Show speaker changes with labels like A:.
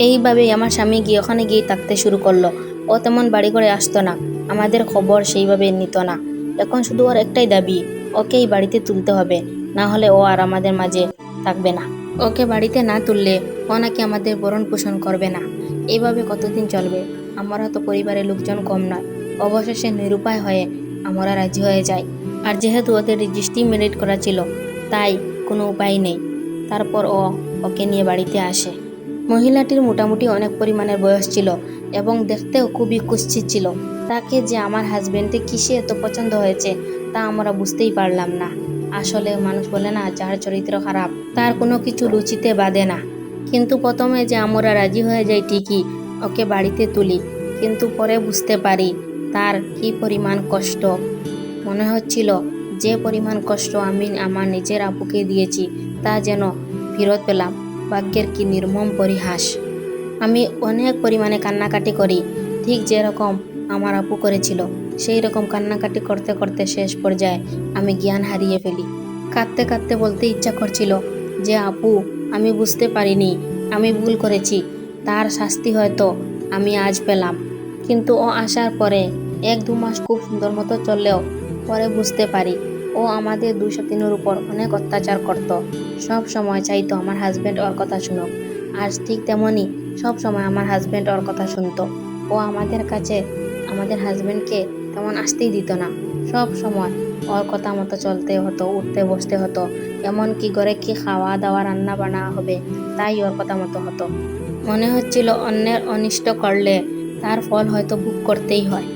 A: এইভাবেই আমার স্বামী গিয়ে ওখানে গিয়ে থাকতে শুরু করলো। ও তেমন বাড়ি করে আসতো না, আমাদের খবর সেইভাবে নিত না। এখন শুধু ওর একটাই দাবি, ওকেই বাড়িতে তুলতে হবে, না হলে ও আর আমাদের মাঝে থাকবে না। ওকে বাড়িতে না তুললে ও নাকি আমাদের ভরণ পোষণ করবে না। এইভাবে কতদিন চলবে? আমরা তো পরিবারের লোকজন কম নয়। অবশেষে নিরুপায় হয়ে আমরা রাজি হয়ে যাই। আর যেহেতু ওদের রেজিস্ট্রি ম্যারেজ করা ছিল, তাই কোনো উপায় নেই। তারপর ওকে নিয়ে বাড়িতে আসে। মহিলাটির মোটামুটি অনেক পরিমাণের বয়স ছিল এবং দেখতেও খুবই কুৎসিত ছিল। তাকে যে আমার হাজবেন্ডে কিসে এত পছন্দ হয়েছে তা আমরা বুঝতেই পারলাম না। আসলে মানুষ বলে না, যার চরিত্র খারাপ তার কোনো কিছু রুচিতে বাঁধে না। কিন্তু প্রথমে যে আমরা রাজি হয়ে যাই ঠিকই, ওকে বাড়িতে তুলি, কিন্তু পরে বুঝতে পারি তার কি পরিমাণ কষ্ট। মনে হচ্ছিল যে পরিমাণ কষ্ট আমি আমার নিজের আপুকে দিয়েছি তা যেন ফেরত পেলাম। ভাগ্যের কি নির্মম পরিহাস। আমি অনেক পরিমাণে কান্নাকাটি করি, ঠিক যেরকম আমার আপু করেছিল। সেই রকম কান্নাকাটি করতে করতে শেষ পর্যায়ে আমি জ্ঞান হারিয়ে ফেলি। কাঁদতে কাঁদতে বলতে ইচ্ছা করছিল যে আপু, আমি বুঝতে পারিনি, আমি ভুল করেছি, তার শাস্তি হয়তো আমি আজ পেলাম। কিন্তু ও আসার পরে 1-2 মাস খুব সুন্দর মতো চললেও পরে বুঝতে পারি ও আমাদের দুই সতীনের উপর অনেক অত্যাচার করত। সব সময় চাইতো আমার হাজব্যান্ড ওর কথা শুনুক, আর ঠিক তেমনই সব সময় আমার হাজব্যান্ড ওর কথা শুনতো। ও আমাদের কাছে আমাদের হাজব্যান্ডকে তেমন আসতেই দিত না। সব সময় ওর কথা মতো চলতে হতো, উঠতে বসতে হতো। এমনকি ঘরে কি খাওয়া দাওয়া রান্না বান্না হবে তাই ওর কথা মতো হতো। মনে হচ্ছিল অন্যের অনিষ্ট করলে তার ফল হয়তো ভোগ করতেই হয়।